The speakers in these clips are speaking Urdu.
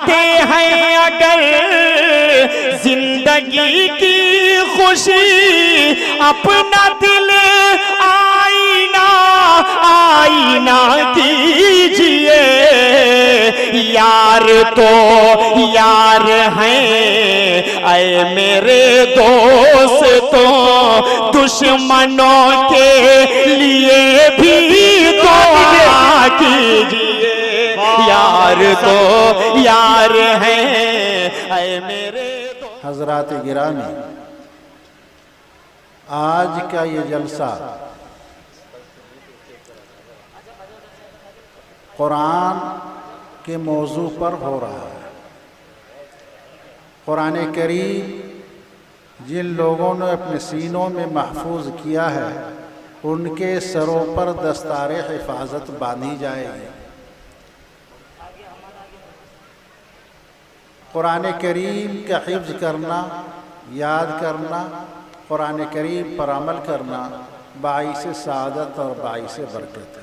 ہیں اگر زندگی کی خوشی اپنا دل آئینہ کیجئے یار تو یار ہیں اے میرے دوستوں دشمنوں کے لیے بھی دعا کیجئے یار تو یار ہیں اے میرے حضرات گرامی، آج کا یہ جلسہ قرآن کے موضوع پر ہو رہا ہے۔ قرآن کریم جن لوگوں نے اپنے سینوں میں محفوظ کیا ہے ان کے سروں پر دستار حفاظت باندھی جائے گی۔ قرآن کریم کا حفظ کرنا، یاد کرنا، قرآن کریم پر عمل کرنا باعث سعادت اور باعث برکت ہے۔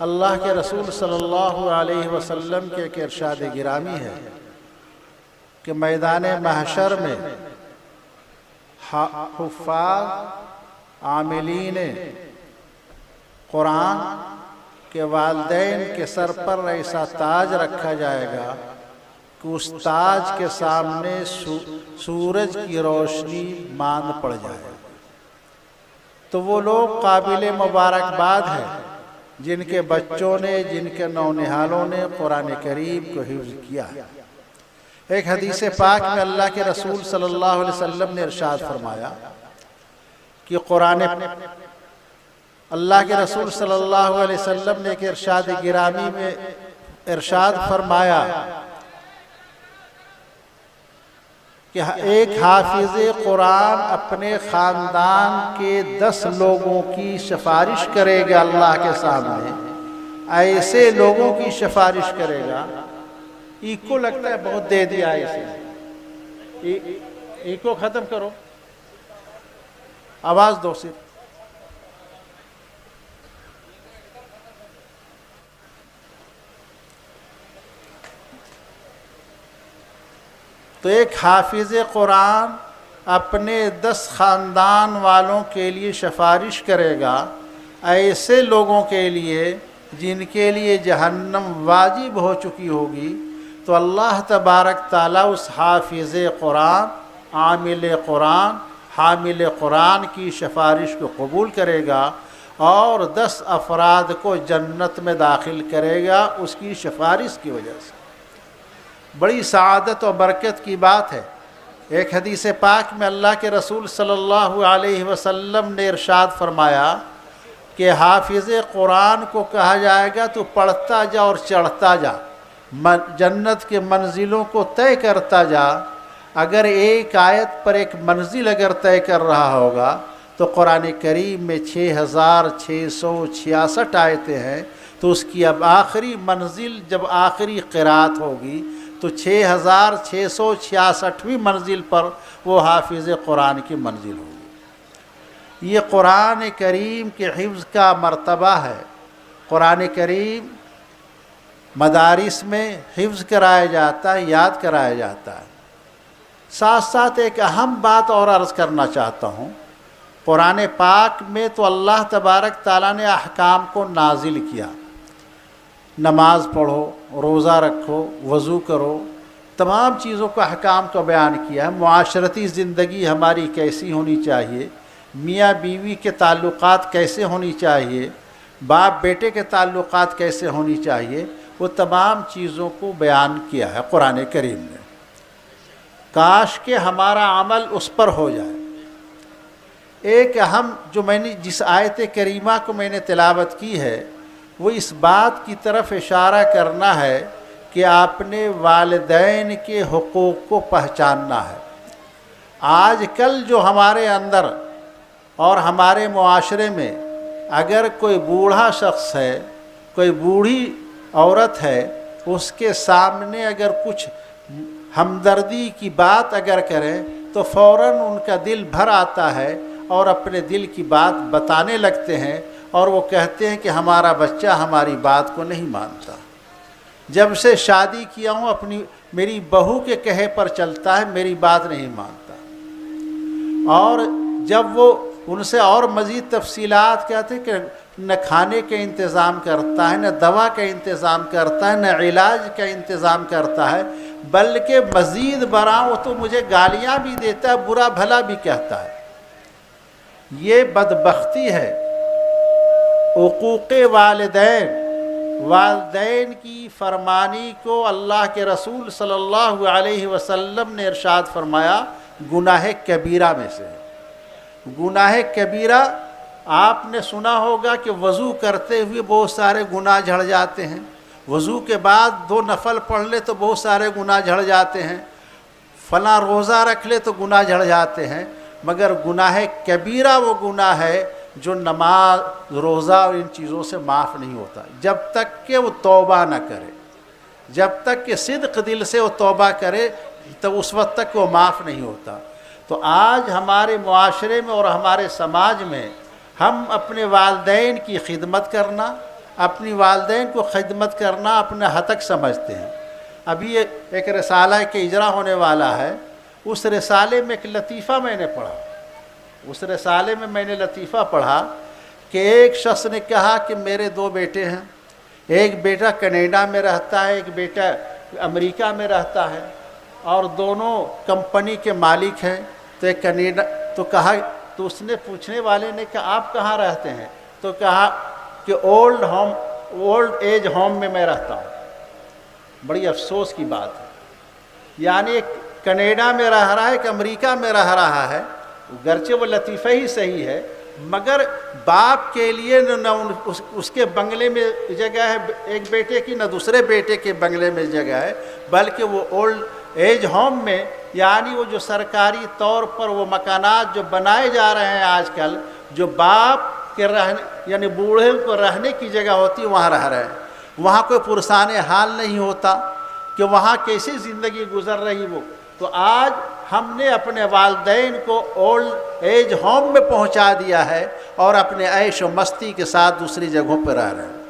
اللہ کے رسول صلی اللہ علیہ وسلم کے ایک ارشاد گرامی ہے کہ میدان محشر میں حفاظ عاملین قرآن کے والدین کے سر پر ایسا تاج رکھا جائے گا کہ اس تاج کے سامنے سورج کی روشنی ماند پڑ جائے، تو وہ لوگ قابل مبارکباد ہیں جن کے بچوں نے، جن کے نونہالوں نے قرآن کریم کو حفظ کیا ہے۔ ایک حدیث پاک میں اللہ کے رسول صلی اللہ علیہ وسلم نے ارشاد فرمایا کہ اللہ کے رسول صلی اللہ علیہ وسلم نے ایک ارشاد گرامی میں ارشاد فرمایا کہ ایک حافظ قرآن اپنے خاندان کے 10 لوگوں کی سفارش کرے گا اللہ کے سامنے، ایسے لوگوں کی سفارش کرے گا۔ ایکو لگتا ہے بہت دے دیا ایسے، ایکو ختم کرو، آواز دو صرف۔ تو ایک حافظ قرآن اپنے 10 خاندان والوں کے لیے سفارش کرے گا ایسے لوگوں کے لیے جن کے لیے جہنم واجب ہو چکی ہوگی، تو اللہ تبارک تعالیٰ اس حافظ قرآن، عامل قرآن، حامل قرآن کی سفارش کو قبول کرے گا اور 10 افراد کو جنت میں داخل کرے گا اس کی سفارش کی وجہ سے۔ بڑی سعادت و برکت کی بات ہے۔ ایک حدیث پاک میں اللہ کے رسول صلی اللہ علیہ وسلم نے ارشاد فرمایا کہ حافظ قرآن کو کہا جائے گا تو پڑھتا جا اور چڑھتا جا، جنت کے منزلوں کو طے کرتا جا۔ اگر ایک آیت پر ایک منزل اگر طے کر رہا ہوگا تو قرآن کریم میں 6666 آیتیں ہیں، تو اس کی اب آخری منزل جب آخری قرات ہوگی تو 6666ویں منزل پر وہ حافظ قرآن کی منزل ہوگی۔ یہ قرآن کریم کے حفظ کا مرتبہ ہے۔ قرآن کریم مدارس میں حفظ کرایا جاتا ہے، یاد کرایا جاتا ہے۔ ساتھ ساتھ ایک اہم بات اور عرض کرنا چاہتا ہوں، قرآن پاک میں تو اللہ تبارک تعالیٰ نے احکام کو نازل کیا، نماز پڑھو، روزہ رکھو، وضو کرو، تمام چیزوں کا احکام کو بیان کیا ہے۔ معاشرتی زندگی ہماری کیسی ہونی چاہیے، میاں بیوی کے تعلقات کیسے ہونی چاہیے، باپ بیٹے کے تعلقات کیسے ہونی چاہیے، وہ تمام چیزوں کو بیان کیا ہے قرآن کریم نے۔ کاش کہ ہمارا عمل اس پر ہو جائے۔ ایک اہم جو جس آیت کریمہ کو میں نے تلاوت کی ہے وہ اس بات کی طرف اشارہ کرنا ہے کہ آپ نے والدین کے حقوق کو پہچاننا ہے۔ آج کل جو ہمارے اندر اور ہمارے معاشرے میں اگر کوئی بوڑھا شخص ہے، کوئی بوڑھی عورت ہے، اس کے سامنے اگر کچھ ہمدردی کی بات اگر کریں تو فوراً ان کا دل بھر آتا ہے اور اپنے دل کی بات بتانے لگتے ہیں اور وہ کہتے ہیں کہ ہمارا بچہ ہماری بات کو نہیں مانتا۔ جب سے شادی کیا ہوں میری بہو کے کہے پر چلتا ہے، میری بات نہیں مانتا۔ اور جب وہ ان سے اور مزید تفصیلات کہتے کہ نہ کھانے کا انتظام کرتا ہے، نہ دوا کا انتظام کرتا ہے، نہ علاج کا انتظام کرتا ہے، بلکہ مزید برآں وہ تو مجھے گالیاں بھی دیتا ہے، برا بھلا بھی کہتا ہے۔ یہ بدبختی ہے۔ حقوق والدین کی فرمانی کو اللہ کے رسول صلی اللہ علیہ وسلم نے ارشاد فرمایا گناہ کبیرہ میں سے ہے۔ گناہ کبیرہ آپ نے سنا ہوگا کہ وضو کرتے ہوئے بہت سارے گناہ جھڑ جاتے ہیں، وضو کے بعد 2 نفل پڑھ لے تو بہت سارے گناہ جھڑ جاتے ہیں، فلاں روزہ رکھ لے تو گناہ جھڑ جاتے ہیں، مگر گناہ کبیرہ وہ گناہ ہے جو نماز، روزہ اور ان چیزوں سے معاف نہیں ہوتا جب تک کہ وہ توبہ نہ کرے، جب تک کہ صدق دل سے وہ توبہ کرے تو اس وقت تک وہ معاف نہیں ہوتا۔ تو آج ہمارے معاشرے میں اور ہمارے سماج میں ہم اپنے والدین کی خدمت کرنا، اپنی والدین کو خدمت کرنا اپنا حق سمجھتے ہیں۔ ابھی ایک رسالہ کے اجرا ہونے والا ہے، اس رسالے میں ایک لطیفہ میں نے پڑھا، اس رسالے میں میں نے لطیفہ پڑھا کہ ایک شخص نے کہا کہ میرے 2 بیٹے ہیں، ایک بیٹا کینیڈا میں رہتا ہے، ایک بیٹا امریکہ میں رہتا ہے، اور دونوں کمپنی کے مالک ہیں۔ تو ایک کینیڈا تو کہا، تو اس نے پوچھنے والے نے کہا آپ کہاں رہتے ہیں؟ تو کہا کہ اولڈ ایج ہوم میں رہتا ہوں۔ بڑی افسوس کی بات ہے، یعنی ایک کینیڈا میں رہ رہا ہے، ایک امریکہ میں رہ رہا ہے، گرچہ وہ لطیفہ ہی صحیح ہے، مگر باپ کے لیے نہ اس کے بنگلے میں جگہ ہے ایک بیٹے کی، نہ دوسرے بیٹے کے بنگلے میں جگہ ہے، بلکہ وہ اولڈ ایج ہوم میں، یعنی وہ جو سرکاری طور پر وہ مکانات جو بنائے جا رہے ہیں آج کل، جو باپ کے رہنے یعنی بوڑھے کو رہنے کی جگہ ہوتی ہے، وہاں رہ رہے ہیں۔ وہاں کوئی پرسان حال نہیں ہوتا کہ وہاں کیسی زندگی گزر رہی وہ۔ تو آج ہم نے اپنے والدین کو اولڈ ایج ہوم میں پہنچا دیا ہے اور اپنے عیش و مستی کے ساتھ دوسری جگہوں پر رہ رہے ہیں۔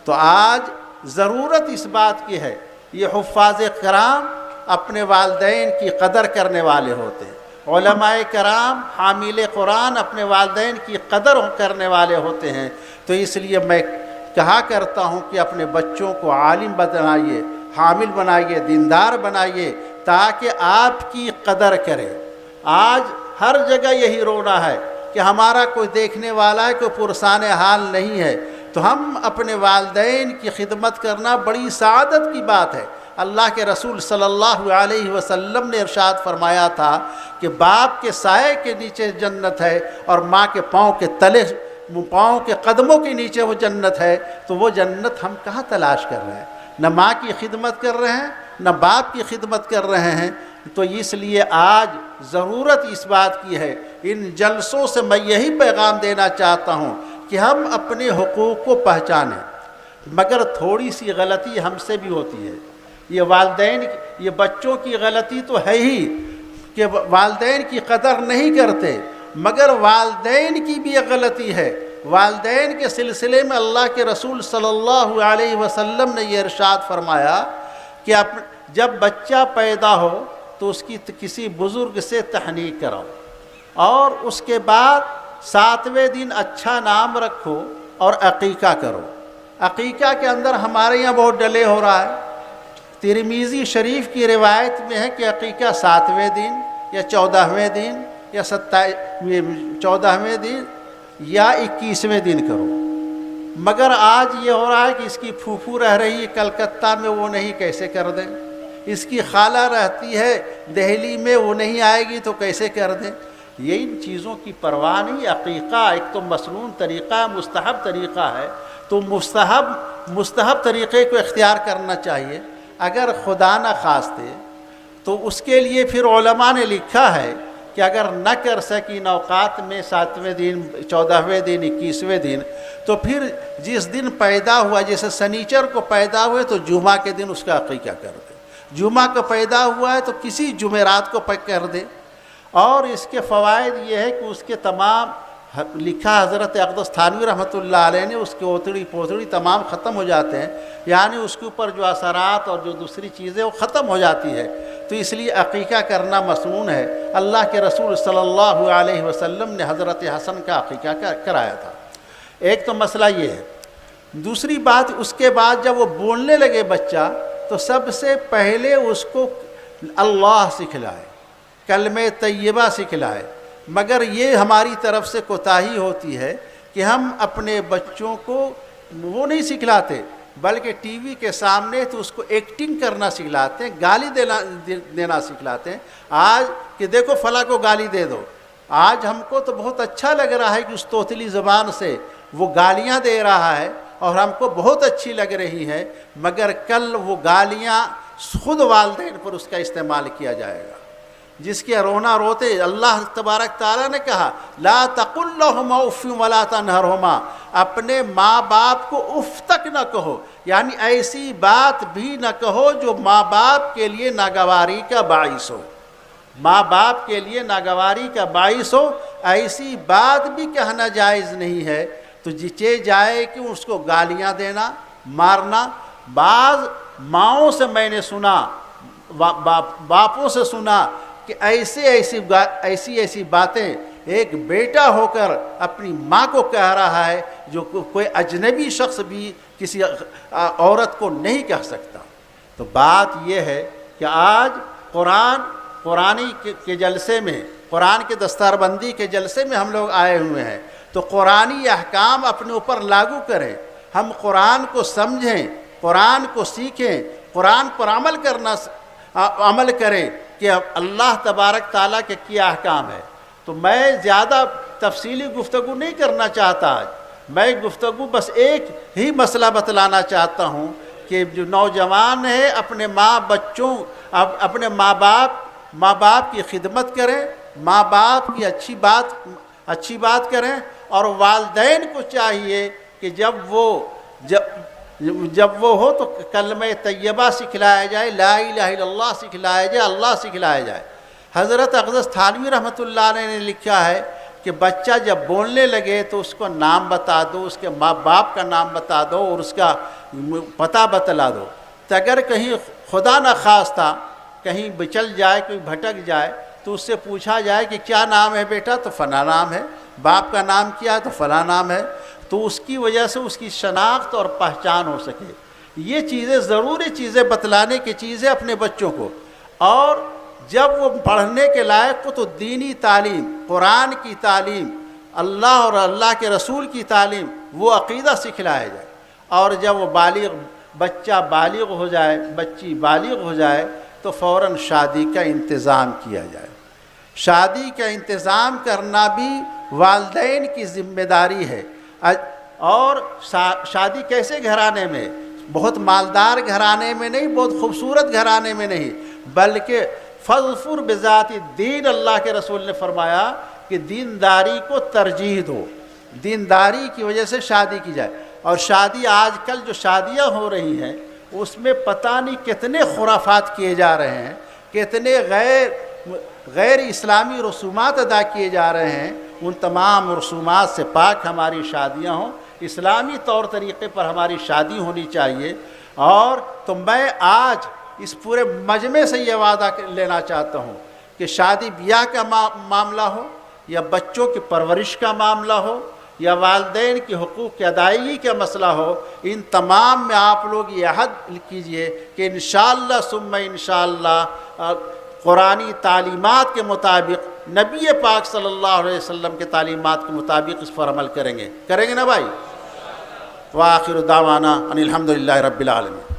تو آج ضرورت اس بات کی ہے، یہ حفاظ کرام اپنے والدین کی قدر کرنے والے ہوتے ہیں، علماء کرام حامل قرآن اپنے والدین کی قدر کرنے والے ہوتے ہیں۔ تو اس لیے میں کہا کرتا ہوں کہ اپنے بچوں کو عالم بنائیے، حامل بنائیے، دیندار بنائیے، تاکہ آپ کی قدر کرے۔ آج ہر جگہ یہی رونا ہے کہ ہمارا کوئی دیکھنے والا ہے، کوئی پرسان حال نہیں ہے۔ تو ہم اپنے والدین کی خدمت کرنا بڑی سعادت کی بات ہے۔ اللہ کے رسول صلی اللہ علیہ وسلم نے ارشاد فرمایا تھا کہ باپ کے سائے کے نیچے جنت ہے اور ماں کے پاؤں کے تلے، پاؤں کے قدموں کے نیچے وہ جنت ہے۔ تو وہ جنت ہم کہاں تلاش کر رہے ہیں؟ نہ ماں کی خدمت کر رہے ہیں، نہ باپ کی خدمت کر رہے ہیں۔ تو اس لیے آج ضرورت اس بات کی ہے، ان جلسوں سے میں یہی پیغام دینا چاہتا ہوں کہ ہم اپنے حقوق کو پہچانیں، مگر تھوڑی سی غلطی ہم سے بھی ہوتی ہے۔ یہ والدین، یہ بچوں کی غلطی تو ہے ہی کہ والدین کی قدر نہیں کرتے، مگر والدین کی بھی ایک غلطی ہے۔ والدین کے سلسلے میں اللہ کے رسول صلی اللہ علیہ وسلم نے یہ ارشاد فرمایا کہ جب بچہ پیدا ہو تو اس کی کسی بزرگ سے تحنیک کراؤ، اور اس کے بعد 7ویں دن اچھا نام رکھو اور عقیقہ کرو۔ عقیقہ کے اندر ہمارے یہاں بہت ڈلے ہو رہا ہے۔ ترمذی شریف کی روایت میں ہے کہ عقیقہ 7ویں دن یا 14ویں دن یا 14ویں دن یا 21ویں دن کرو، مگر آج یہ ہو رہا ہے کہ اس کی پھوپھو رہ رہی ہے کلکتہ میں، وہ نہیں، کیسے کر دیں؟ اس کی خالہ رہتی ہے دہلی میں، وہ نہیں آئے گی تو کیسے کر دیں؟ یہ ان چیزوں کی پرواہ نہیں۔ عقیقہ ایک تو مسنون طریقہ ہے، مستحب طریقہ ہے، تو مستحب طریقے کو اختیار کرنا چاہیے۔ اگر خدا نہ خواستہ تو اس کے لیے پھر علماء نے لکھا ہے کہ اگر نہ کر سکی ان اوقات میں 7ویں دن، 14ویں دن، 21ویں دن، تو پھر جس دن پیدا ہوا، جیسے سنیچر کو پیدا ہوئے تو جمعہ کے دن اس کا عقیقہ کر دے، جمعہ کو پیدا ہوا ہے تو کسی جمعرات کو کر دے۔ اور اس کے فوائد یہ ہے کہ اس کے تمام لکھا حضرت اقدس تھانوی رحمۃ اللہ علیہ نے، اس کے اوتڑی پوتڑی تمام ختم ہو جاتے ہیں، یعنی اس کے اوپر جو اثرات اور جو دوسری چیزیں وہ ختم ہو جاتی ہے، تو اس لیے عقیقہ کرنا مسنون ہے۔ اللہ کے رسول صلی اللہ علیہ وسلم نے حضرت حسن کا عقیقہ کرایا تھا۔ ایک تو مسئلہ یہ ہے۔ دوسری بات، اس کے بعد جب وہ بولنے لگے بچہ، تو سب سے پہلے اس کو اللہ سکھلائے، کلمہ طیبہ سکھلائے۔ مگر یہ ہماری طرف سے کوتاہی ہوتی ہے کہ ہم اپنے بچوں کو وہ نہیں سکھلاتے، بلکہ ٹی وی کے سامنے تو اس کو ایکٹنگ کرنا سکھلاتے ہیں، گالی دینا سکھلاتے ہیں۔ آج کہ دیکھو فلاں کو گالی دے دو، آج ہم کو تو بہت اچھا لگ رہا ہے کہ اس توتلی زبان سے وہ گالیاں دے رہا ہے اور ہم کو بہت اچھی لگ رہی ہے، مگر کل وہ گالیاں خود والدین پر اس کا استعمال کیا جائے گا، جس کے رونا روتے اللہ تبارک تعالیٰ نے کہا لا تقل لہما اف ولا تنہرہما، اپنے ماں باپ کو اف تک نہ کہو، یعنی ایسی بات بھی نہ کہو جو ماں باپ کے لیے ناگواری کا باعث ہو، ماں باپ کے لیے ناگواری کا باعث ہو، ایسی بات بھی کہنا جائز نہیں ہے۔ تو جچے جائے کہ اس کو گالیاں دینا، مارنا۔ بعض ماؤں سے میں نے سنا، باپوں سے سنا کہ ایسی باتیں ایک بیٹا ہو کر اپنی ماں کو کہہ رہا ہے جو کوئی اجنبی شخص بھی کسی عورت کو نہیں کہہ سکتا۔ تو بات یہ ہے کہ آج قرآن کے جلسے میں، قرآن کے دستار بندی کے جلسے میں ہم لوگ آئے ہوئے ہیں، تو قرآنی احکام اپنے اوپر لاگو کریں، ہم قرآن کو سمجھیں، قرآن کو سیکھیں، قرآن پر عمل کریں کہ اللہ تبارک تعالیٰ کے کیا احکام ہے۔ تو میں زیادہ تفصیلی گفتگو نہیں کرنا چاہتا آج، میں گفتگو بس ایک ہی مسئلہ بتلانا چاہتا ہوں کہ جو نوجوان ہے اپنے اپنے ماں باپ کی خدمت کریں، ماں باپ کی اچھی بات کریں، اور والدین کو چاہیے کہ جب وہ ہو تو کلمہ طیبہ سکھلایا جائے، لا الہ الا اللہ سکھلایا جائے، اللہ سکھلایا جائے۔ حضرت اقدس تھانوی رحمۃ اللہ علیہ نے لکھا ہے کہ بچہ جب بولنے لگے تو اس کو نام بتا دو، اس کے ماں باپ کا نام بتا دو اور اس کا پتہ بتلا دو، تو اگر کہیں خدا نخواستہ کہیں بچل جائے، کوئی بھٹک جائے، تو اس سے پوچھا جائے کہ کیا نام ہے بیٹا، تو فلاں نام ہے، باپ کا نام کیا ہے تو فلاں نام ہے، تو اس کی وجہ سے اس کی شناخت اور پہچان ہو سکے۔ یہ چیزیں ضروری چیزیں بتلانے کی چیزیں اپنے بچوں کو، اور جب وہ پڑھنے کے لائق ہو تو دینی تعلیم، قرآن کی تعلیم، اللہ اور اللہ کے رسول کی تعلیم، وہ عقیدہ سکھلایا جائے۔ اور جب وہ بچہ بالغ ہو جائے، بچی بالغ ہو جائے، تو فوراً شادی کا انتظام کیا جائے۔ شادی کا انتظام کرنا بھی والدین کی ذمہ داری ہے۔ اور شادی کیسے گھرانے میں؟ بہت مالدار گھرانے میں نہیں، بہت خوبصورت گھرانے میں نہیں، بلکہ فاظفر بذات الدین، اللہ کے رسول نے فرمایا کہ دینداری کو ترجیح دو، دینداری کی وجہ سے شادی کی جائے۔ اور شادی آج کل جو شادیاں ہو رہی ہیں اس میں پتہ نہیں کتنے خرافات کیے جا رہے ہیں، کتنے غیر اسلامی رسومات ادا کیے جا رہے ہیں۔ ان تمام رسومات سے پاک ہماری شادیاں ہوں، اسلامی طور طریقے پر ہماری شادی ہونی چاہیے۔ اور تو میں آج اس پورے مجمع سے یہ وعدہ لینا چاہتا ہوں کہ شادی بیاہ کا معاملہ ہو، یا بچوں کی پرورش کا معاملہ ہو، یا والدین کی حقوق کی ادائیگی کا مسئلہ ہو، ان تمام میں آپ لوگ یہ عہد کیجئے کہ انشاءاللہ ثم انشاءاللہ قرآنی تعلیمات کے مطابق، نبی پاک صلی اللہ علیہ وسلم کے تعلیمات کے مطابق اس پر عمل کریں گے نا بھائی؟ وآخر دعوانا ان الحمدللہ رب العالمین۔